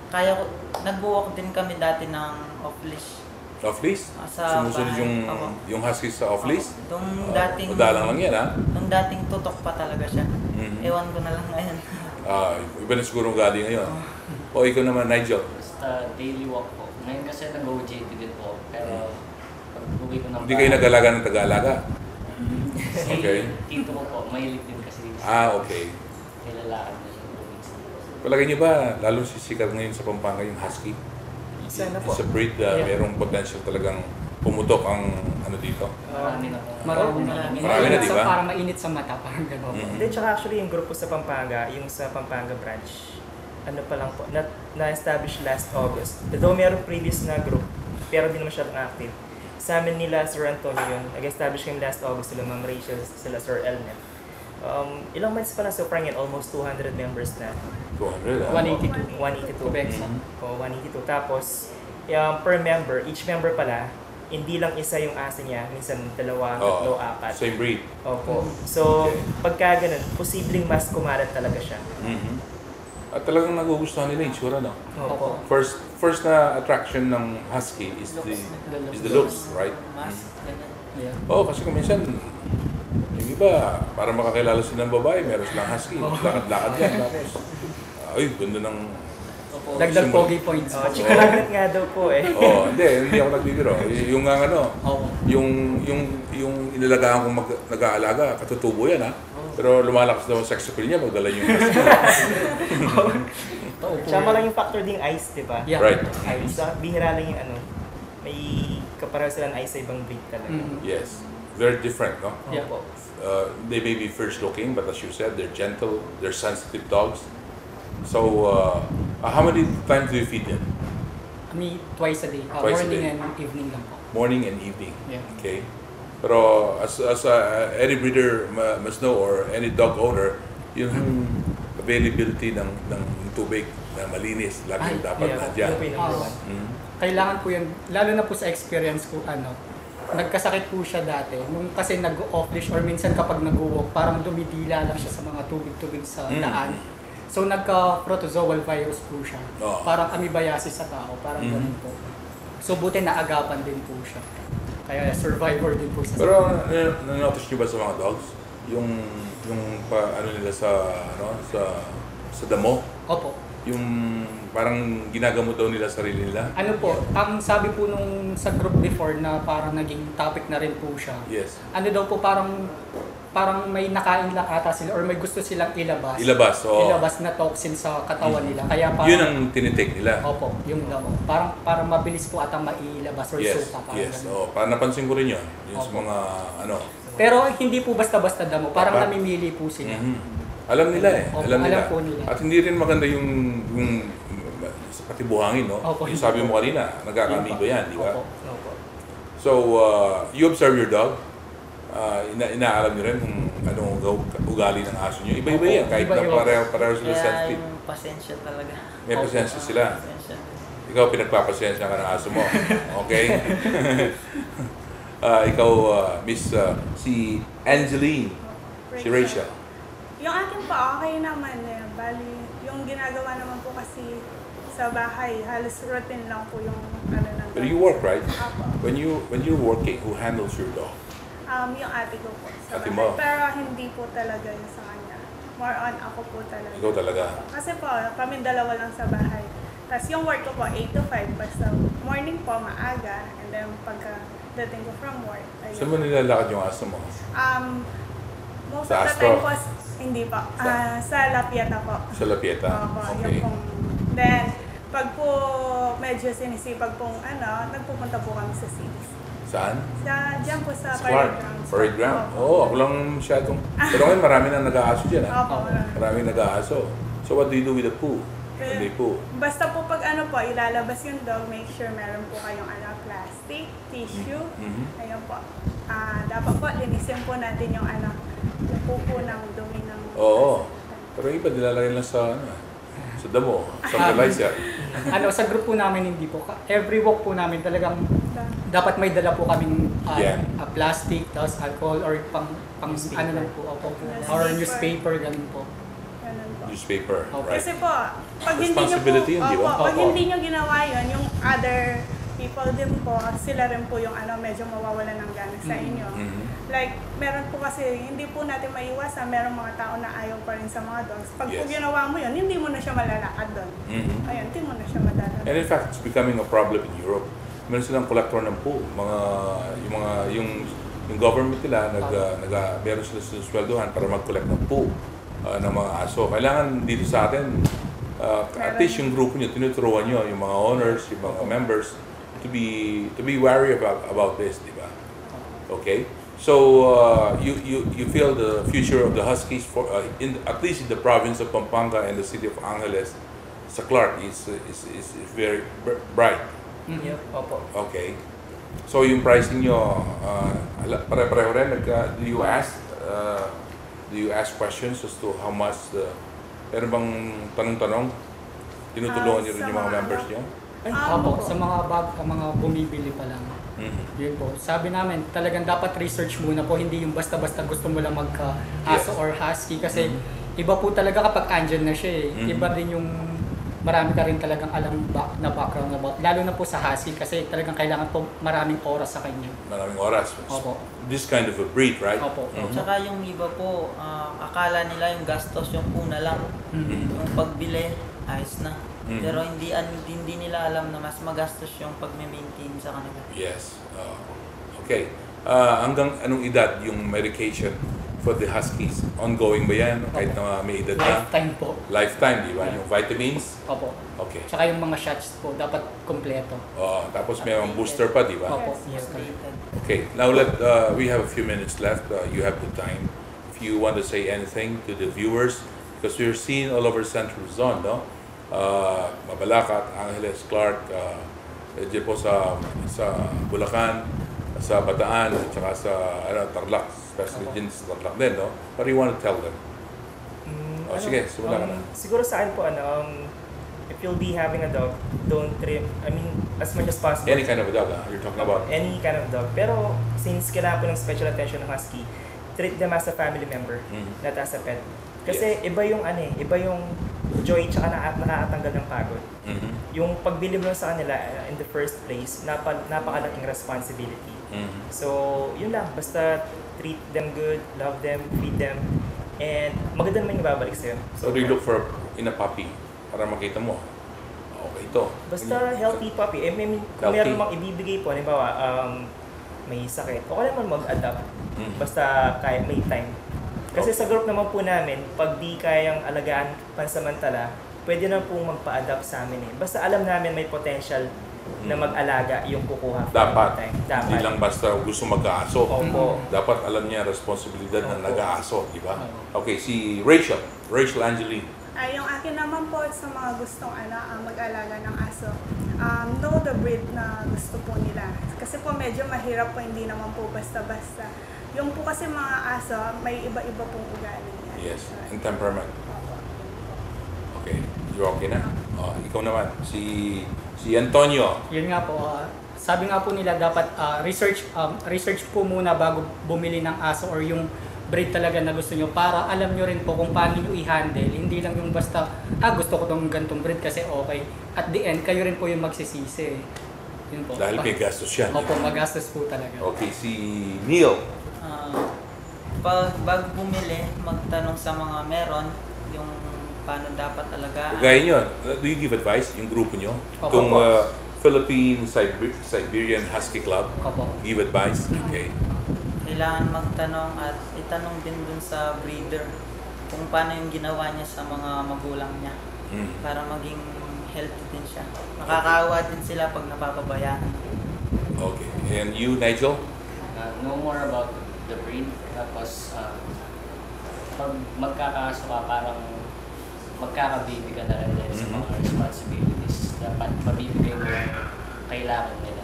kaya ko, nag-walk din kami dati ng off-leash. Off-leash? Sa Sumusunod bahay. yung husky sa off-leash? Nung dating... Madalang lang yan, ha? Nung dating tutok pa talaga siya. Ewan ko na lang ngayon. Iba na siguro galing ngayon. O ikaw naman, Nigel? Basta daily walk po. Ngayon kasi nag-OJT din po. Pero pag uwi ko ng Hindi kayo nag-alaga ng taga-alaga? Okay. Tito ko po, mahilig din kasi. Okay. Kailalaan na siya. Palagay niyo ba, lalo sikat ngayon sa Pampanga yung husky? Sana po. Sa breed, merong potential talagang pumutok ang ano dito? Marami na po. Marami na, di ba? Para mainit sa mata, parang gano'n. Hindi, tsaka actually yung grupo sa Pampanga, yung sa Pampanga branch, ano pa lang po, na-establish last August. Though meron previous na group, pero di naman siya active. Sa amin nila, Sir Antonio yun, nag-establish kami last August, sila Ma'am Rachel, sila Sir Elnet. Ilang months pa lang so parang yun, almost 200 members na. 200, 182. 182. O 182. Tapos, per member, each member pala, hindi lang isa yung aso niya, minsan dalawa, tatlo, apat. Same breed. Opo. So, pagka ganun, posibleng mas kumalat talaga siya. At talagang nagugustuhan nila yung tsura, no? Opo. First na attraction ng husky is the looks, right? Kasi kung minsan, yung iba, para makakilala sila ng babae, meron silang husky. Lakad-lakad yan. Tapos, ay, ganda ng... Dagdag pogi points. Chika magnet nga daw po eh. Hindi ako nagbibiro. Yung yung inalagaan kong nag-aalaga, katutubo yan, ha? Pero lumalakas daw ang sex appeal niya, magdala yung husky. Sama lang yung factor ding ice, di ba? Yeah. Right. Ice. Bihira lang yung may kapareho silang ice sa ibang breed talaga. Yes. Very different, no? Yeah. They may be fierce looking, but as you said, they're gentle, they're sensitive dogs. So, how many times do you feed them? Twice a day. Twice a Morning day. and evening lang po. Morning and evening. Yeah. Okay. Pero as any breeder must know, or any dog owner, yung availability ng tubig na malinis, lagi dapat nandiyan. Kailangan po yan, lalo na po sa experience ko, nagkasakit po siya dati. Nung kasi nag-off-leash or minsan kapag nag-walk, parang dumidila lang siya sa mga tubig-tubig sa daan. So nagka-protozoal virus po siya. Parang amoebiasis sa tao, parang ganun po. So buti naagapan din po siya. Kaya survivor din po siya. Pero na-notice niyo ba sa mga dogs? Yung ano nila sa damo? Opo. Yung parang ginagamot daw nila sarili nila? Ano po, ang sabi po nung sa group before na parang naging topic na rin po siya. Yes. Ano daw po, parang may nakain lang ata sila or may gusto silang ilabas. Ilabas na toxin sa katawan nila. Kaya parang, yun ang tinitake nila? Opo, yung daw. Parang mabilis po atang mailabas or suka. Parang napansin ko rin yun. Yung sa mga Pero hindi po basta-basta damo. Parang namimili po sila. Alam nila eh. Opo, alam nila. po nila. At hindi rin maganda yung pati buhangin, no? Opo, yung sabi mo kanina, nagkakamigo yan, di ba? Opo. So, you observe your dog. Inaalam niyo rin kung anong ugali ng aso niyo. Iba-iba yan, kahit na pareho sila sensitive. Kaya yung pasensya talaga. May pasensya sila. Ikaw, pinagpapasensya ka ng aso mo. Okay? Ikaw, Miss, si Angeline, si Rachel. Yung akin po, okay naman eh. Bali, yung ginagawa naman po kasi sa bahay, halos routine lang po yung ng But you work, right? Apo. When you're working, who handles your dog? Yung ate ko po sa Ate bahay. mo? Pero hindi po talaga yung sa kanya. More on ako po talaga. Ikaw talaga? Kasi po, kami dalawa lang sa bahay. Tapos yung work ko po, 8 to 5. Basta morning po, maaga. And then pagka dating ko from work. Ayun. Saan mo nilalakad yung aso mo? Most Sa of the Astro? time po, hindi po. Sa La Pieta po. Sa La Pieta? Opo, Okay. yung pong, then, pag po medyo sinisipag pong nagpupunta po kami sa cities. Saan? Diyan po sa Sa parade Clark? grounds. Parade ground? Opo. Oo, ako lang masyadong... Pero ngayon marami nang nag-aaso dyan. Opo. Marami nag-aaso. So what do you do with the poo? When they poo? Basta po pag po, ilalabas yung dog, make sure meron po kayong plastic, tissue. Ayun po. Dapat po, linisin po natin yung yung pupo ng dumi ng... Oo. Pero iba, nilalagay lang sa sa damo, sa fertilizer. Sa group po namin hindi po. Every walk po namin talagang dapat may dala po kaming plastic, tapos alcohol or pang lang po, or newspaper, ganun po. Newspaper, right? Kasi po, pag hindi nyo Responsibility yun, di ba? pag hindi nyo ginawa yun, yung other people din po, sila rin po yung medyo mawawala ng gana sa inyo. Like, meron po kasi, hindi po natin maiwasan, meron mga tao na ayaw pa rin sa mga dogs. Pag po ginawa mo yun, hindi mo na siya malalakad doon. Ayun, hindi mo na siya madala. And in fact, it's becoming a problem in Europe. Meron silang collector ng poo. Yung government nila, meron sila sinusweldohan para mag-collect ng poo ng mga aso. Kailangan dito sa atin, at least yung grupo nyo, tinuturuan nyo, yung mga owners, yung mga members, to be wary about this, di ba? Okay? So, you feel the future of the Huskies, at least in the province of Pampanga and the city of Angeles, sa Clark, is very bright. Yep, opo. Okay. So, yung pricing nyo, pare-pareho rin, do you ask questions as to how much meron bang tanong-tanong? Tinutulungan nyo rin yung mga members nyo? Opo, sa mga bumibili pa lang. Yun po. Sabi namin, talagang dapat research muna po, hindi yung basta-basta gusto mo lang magka-aso or husky kasi iba po talaga kapag andyan na siya eh. Iba din yung marami ka rin talagang alam na background about, lalo na po sa husky kasi talagang kailangan po maraming oras sa kanya. Maraming oras. Opo. This kind of a breed, right? Opo. Tsaka yung iba po, akala nila yung gastos yung puna lang. Yung pagbili, ayos na. Pero hindi nila alam na mas magastos yung pag-maintain sa kanila. Yes. Okay. Hanggang anong edad yung medication for the Huskies? Ongoing ba yan? Kahit na may edad na? Lifetime po. Lifetime, di ba? Yung vitamins? Opo. Okay. Tsaka yung mga shots po, dapat kompleto. Tapos may mga booster pa, di ba? Opo. Yes, Okay. Now we have a few minutes left. You have the time. If you want to say anything to the viewers, because we're seeing all over Central Luzon, no? Mabalacat, Angeles, Clark, dyan po sa Bulacan, sa Bataan, at saka sa Tarlac, especially din sa Tarlac din, no? What do you want to tell them? Sige, simula ka na. Siguro sa akin po, if you'll be having a dog, don't trim, as much as possible. Any kind of a dog, you're talking about? Any kind of dog. Pero since kailangan po ng special attention ng husky, treat them as a family member, not as a pet. Kasi iba yung joy tsaka nakakatanggal ng pagod. Yung pagbili mo sa kanila in the first place, napakalaking responsibility. So, yun lang. Basta treat them good, love them, feed them, and maganda naman yung babalik sa'yo. So, do you look for in a puppy para makita mo? Okay, ito. Basta healthy puppy. Kung meron mang ibibigay po, halimbawa, may sakit, okay naman mag-adapt. Basta kaya may time. Kasi sa group naman po namin, pag di kayang alagaan pansamantala, pwede na pong magpa-adapt sa amin eh. Basta alam namin may potential na mag-alaga yung kukuha. Dapat. Hindi lang basta gusto mag-aaso. Opo. Dapat alam niya responsibilidad na nag-aaso, di ba? Okay, si Rachel Angeline. Yung akin naman po sa mga gustong mag-alaga ng aso, know the breed na gusto po nila. Kasi po medyo mahirap po, hindi naman po basta-basta. Yung po kasi mga aso, may iba-iba pong ugali. Yes, and temperament. Okay, you okay na? Ikaw naman, si Antonio. Yun nga po, sabi nga po nila dapat research po muna bago bumili ng aso or yung breed talaga na gusto nyo para alam nyo rin po kung paano nyo i-handle. Hindi lang yung basta, gusto ko tong gantong breed kasi okay. At the end, kayo rin po yung magsisisi. Yun po. Dahil may gastos yan. Opo, magastos po talaga. Okay, si Neil. Bago bumili, magtanong sa mga meron yung paano dapat alagaan. Gaya nyo, do you give advice yung grupo nyo? Opo. Kung Philippine Siberian Husky Club. Opo. Give advice. Okay. Kailangan magtanong at itanong din dun sa breeder kung paano yung ginawa niya sa mga magulang niya para maging healthy din siya. Nakakaawa din sila pag napapabayaan. Okay. And you, Nigel? Know more about the breed. Tapos, pag magkakaso ka, parang magkakabibi ka na rin dahil sa mga responsibilities. Dapat mabibigay mo yung kailangan nila.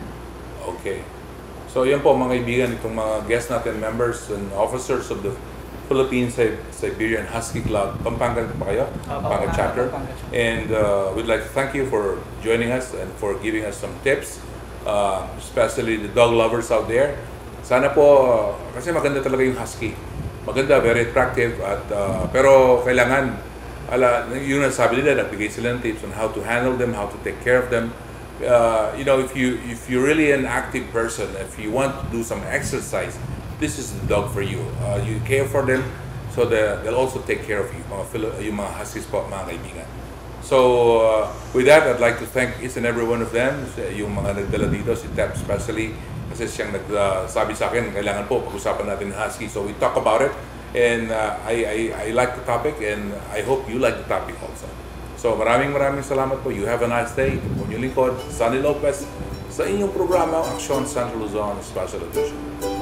Okay. So yan po mga kaibigan, itong mga guest natin, members and officers of the Philippine Siberian Husky Club. Pampanga pa kayo? Pampanga chapter. And we'd like to thank you for joining us and for giving us some tips, especially the dog lovers out there. Sana po, kasi maganda talaga yung husky. Maganda, very attractive, at pero kailangan, yung nasabi nila, nagbigay sila ng tips on how to handle them, how to take care of them. You know, if you're really an active person, if you want to do some exercise, this is the dog for you. You care for them, so they'll also take care of you, yung mga huskies po, mga kaibigan. So, with that, I'd like to thank each and every one of them, yung mga nagdala dito, si Tep especially, kasi siyang nagsabi sa akin, kailangan po pag-usapan natin ng husky. So, we talk about it, and I like the topic, and I hope you like the topic also. So maraming salamat po. You have a nice day. Ito po yung lingkod, Sunny Lopez, sa inyong programa, Aksyon Central Luzon Special Edition.